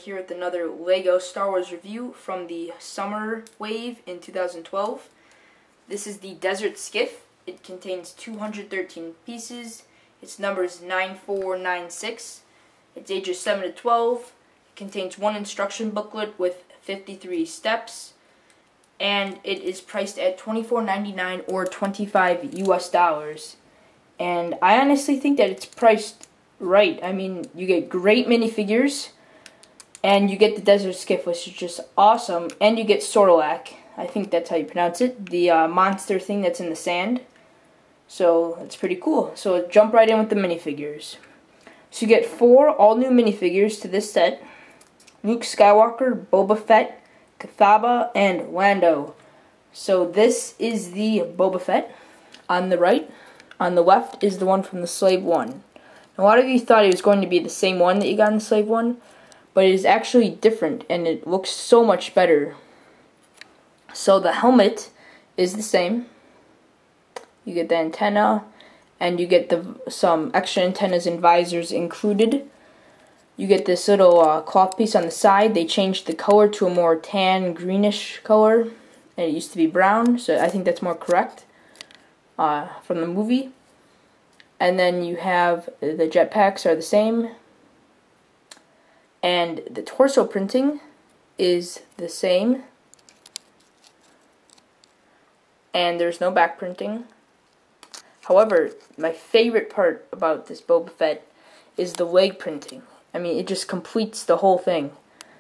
here with another Lego Star Wars review from the summer wave in 2012. This is the Desert Skiff. It contains 213 pieces. Its number is 9496. It's ages 7 to 12. It contains one instruction booklet with 53 steps. And it is priced at $24.99 or $25 US. And I honestly think that it's priced right. I mean, you get great minifigures, and you get the Desert Skiff, which is just awesome, and you get Sortolak. I think that's how you pronounce it. The monster thing that's in the sand. So, it's pretty cool. So, jump right in with the minifigures. So, you get 4 all-new minifigures to this set. Luke Skywalker, Boba Fett, Cathaba, and Lando. So, this is the Boba Fett on the right. On the left is the one from the Slave One. A lot of you thought it was going to be the same one that you got in the Slave One, but it is actually different, and it looks so much better. So the helmet is the same. You get the antenna, and you get some extra antennas and visors included. You get this little cloth piece on the side. They changed the color to a more tan, greenish color, and it used to be brown, so I think that's more correct from the movie. And then you have the jetpacks are the same. And the torso printing is the same. And there's no back printing. However, my favorite part about this Boba Fett is the leg printing. I mean, it just completes the whole thing.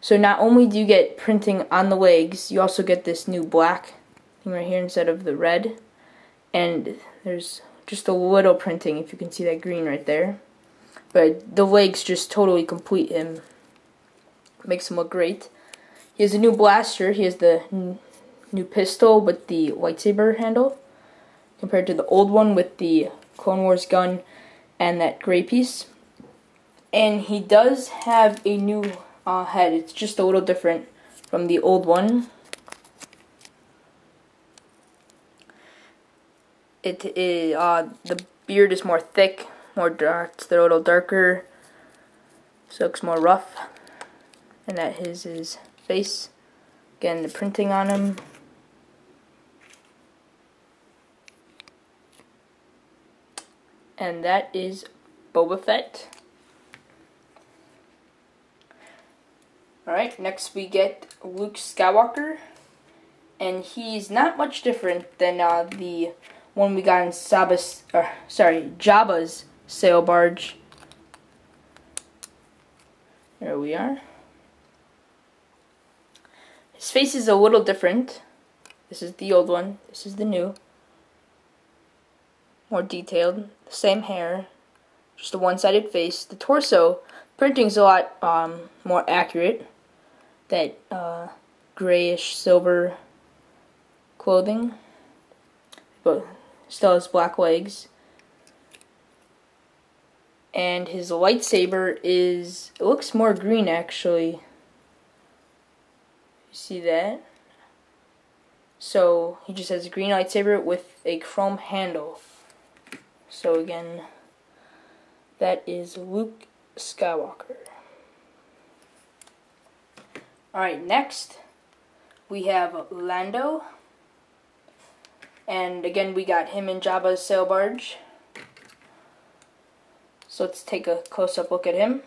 So not only do you get printing on the legs, you also get this new black thing right here instead of the red. And there's just a little printing, if you can see that green right there. But the legs just totally complete him. Makes him look great. He has a new blaster. He has the new pistol with the lightsaber handle, compared to the old one with the Clone Wars gun and that gray piece. And he does have a new head. It's just a little different from the old one. It is the beard is more thick, more dark. It's a little darker, so it looks more rough. And that is his face. Again, the printing on him. And that is Boba Fett. Alright, next we get Luke Skywalker. And he's not much different than the one we got in Jabba's sail barge. There we are. His face is a little different. This is the old one. This is the new. More detailed. Same hair. Just a one-sided face. The torso printing's a lot more accurate. That grayish silver clothing. But still has black legs. And his lightsaber it looks more green actually. You see that? So he just has a green lightsaber with a chrome handle. So again, that is Luke Skywalker. Alright, next we have Lando. And again, we got him in Jabba's sail barge. So let's take a close-up look at him.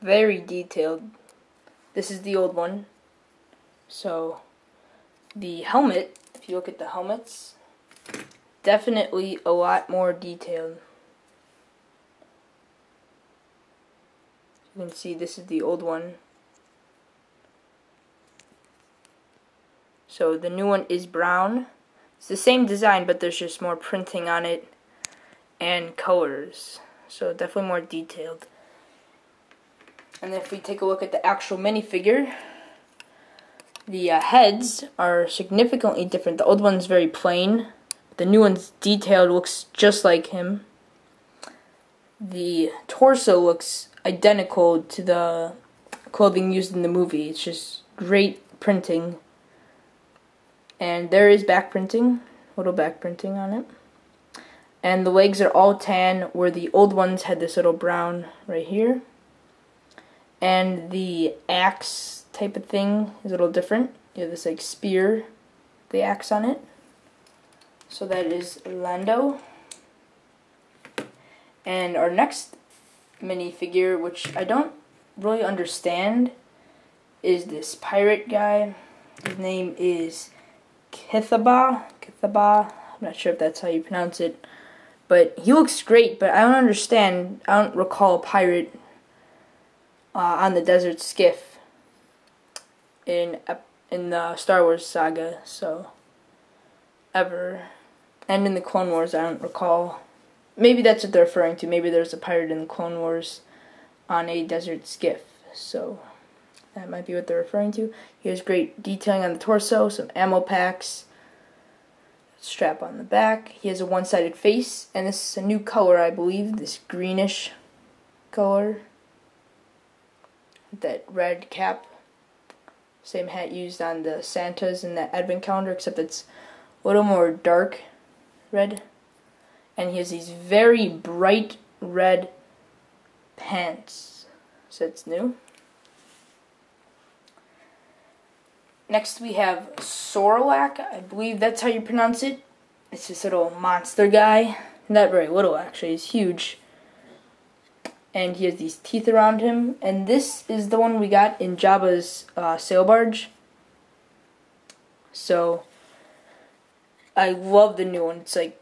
Very detailed. This is the old one. So the helmet, if you look at the helmets, definitely a lot more detailed. You can see this is the old one. So the new one is brown. It's the same design, but there's just more printing on it and colors. So definitely more detailed. And then if we take a look at the actual minifigure, the heads are significantly different. The old one's very plain. The new one's detailed, looks just like him. The torso looks identical to the clothing used in the movie. It's just great printing. And there is back printing, little back printing on it. And the legs are all tan, where the old ones had this little brown right here. And the axe type of thing is a little different. You have this like spear, the axe on it. So that is Lando. And our next minifigure, which I don't really understand, is this pirate guy. His name is Kithaba. I'm not sure if that's how you pronounce it. But he looks great, but I don't understand. I don't recall a pirate on the desert skiff in the Star Wars saga, so ever. And in the Clone Wars, I don't recall. Maybe that's what they're referring to. Maybe there's a pirate in the Clone Wars on a desert skiff, so that might be what they're referring to. He has great detailing on the torso, some ammo packs, strap on the back. He has a one-sided face, and this is a new color, I believe, this greenish color. That red cap. Same hat used on the Santas in the advent calendar, except it's a little more dark red. And he has these very bright red pants. So it's new. Next we have Sorlak, I believe that's how you pronounce it. It's this little monster guy. Not very little actually, he's huge. And he has these teeth around him. And this is the one we got in Jabba's sail barge. So I love the new one. It's like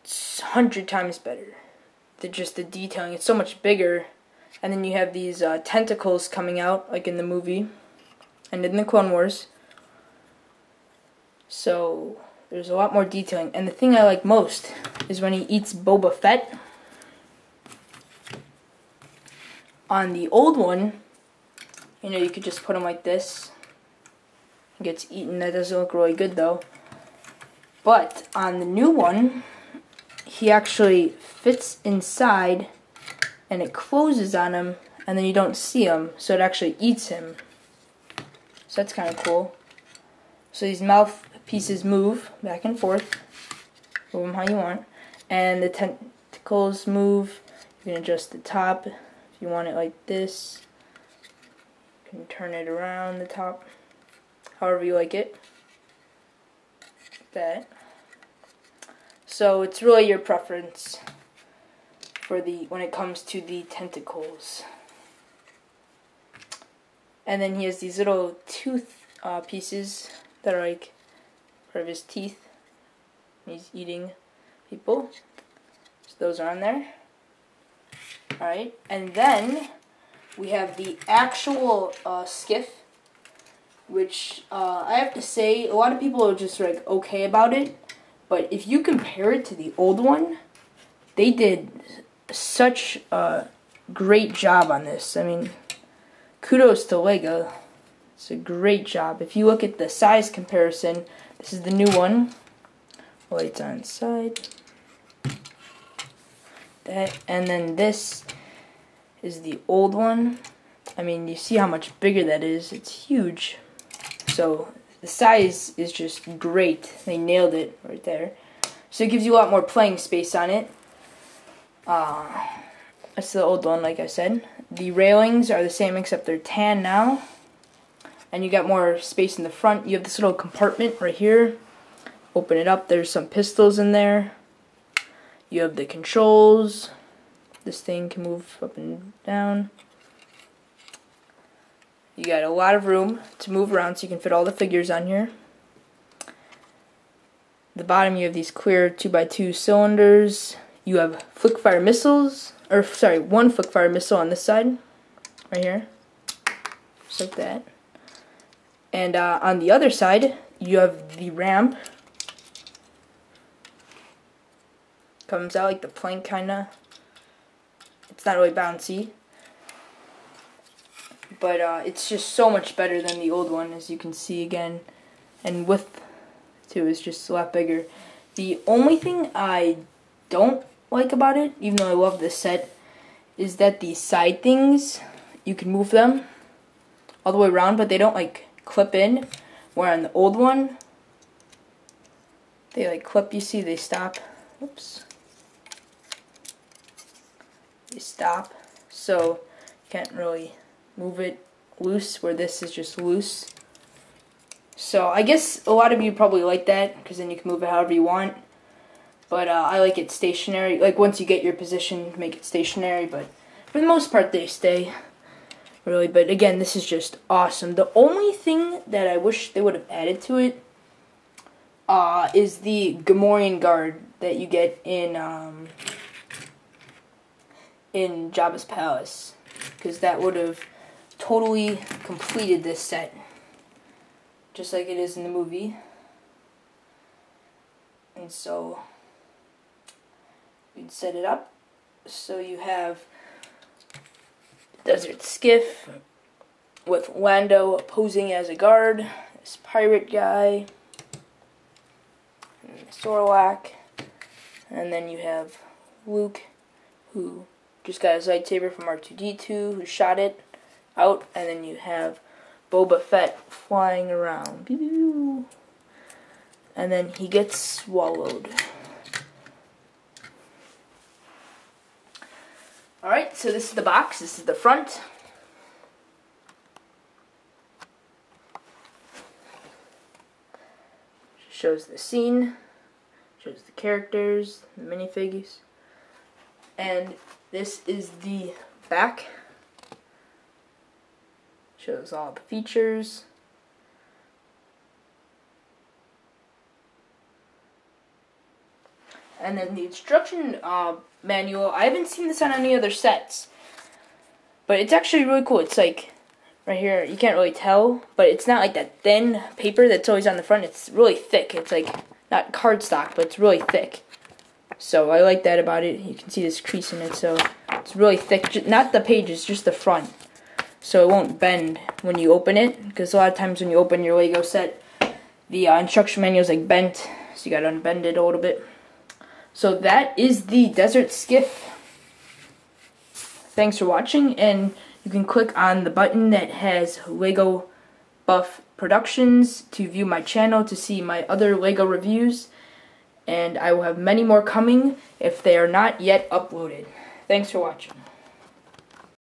100 times better. Just the detailing, it's so much bigger. And then you have these tentacles coming out, like in the movie and in the Clone Wars. So there's a lot more detailing. And the thing I like most is when he eats Boba Fett. On the old one, you know, you could just put him like this. He gets eaten. That doesn't look really good though. But on the new one, he actually fits inside and it closes on him, and then you don't see him, so it actually eats him. So that's kind of cool. So these mouth pieces move back and forth. Move them how you want. And the tentacles move. You can adjust the top. If you want it like this, you can turn it around the top. However you like it. Like that. So it's really your preference for when it comes to the tentacles. And then he has these little tooth pieces that are like part of his teeth. He's eating people. So those are on there. Alright, and then we have the actual Skiff, which I have to say, a lot of people are just like okay about it. But if you compare it to the old one, they did such a great job on this. I mean, kudos to Lego. It's a great job. If you look at the size comparison, this is the new one. Lights on side. That, and then this is the old one. I mean, you see how much bigger that is. It's huge. So the size is just great. They nailed it right there. So it gives you a lot more playing space on it. That's the old one, like I said. The railings are the same except they're tan now. And you got more space in the front. You have this little compartment right here. Open it up. There's some pistols in there. You have the controls. This thing can move up and down. You got a lot of room to move around so you can fit all the figures on here. The bottom you have these clear 2x2 cylinders. You have flick fire missiles, or sorry, one flick fire missile on this side, right here, just like that. And on the other side, you have the ramp. Comes out like the plank kinda. It's not really bouncy. But it's just so much better than the old one, as you can see again. And width, too, is just a lot bigger. The only thing I don't like about it, even though I love this set, is that the side things, you can move them all the way around, but they don't, like, clip in. Where on the old one, they, like, clip, you see, they stop. Oops. you stop, so you can't really move it loose, where this is just loose. So I guess a lot of you probably like that, because then you can move it however you want. But I like it stationary. Like once you get your position, make it stationary. But for the most part, they stay. Really. But again, this is just awesome. The only thing that I wish they would have added to it is the Gamorrean guard that you get in Jabba's palace, because that would have totally completed this set, just like it is in the movie. And so we'd set it up so you have Desert Skiff with Lando posing as a guard, this pirate guy, and Sorlak, and then you have Luke, who just got his lightsaber from R2-D2, who shot it out, and then you have Boba Fett flying around. And then he gets swallowed. Alright, so this is the box. This is the front. Shows the scene. Shows the characters, the minifigures. And this is the back. Shows all the features. And then the instruction manual. I haven't seen this on any other sets, but it's actually really cool. It's like right here. You can't really tell, but it's not like that thin paper that's always on the front. It's really thick. It's like not cardstock, but it's really thick. So I like that about it. You can see this crease in it, so it's really thick. Not the pages, just the front. So it won't bend when you open it, because a lot of times when you open your Lego set, the instruction manual is like bent, so you gotta unbend it a little bit. So that is the Desert Skiff. Thanks for watching, and you can click on the button that has Legobuff Productions to view my channel to see my other Lego reviews, and I will have many more coming if they are not yet uploaded. Thanks for watching.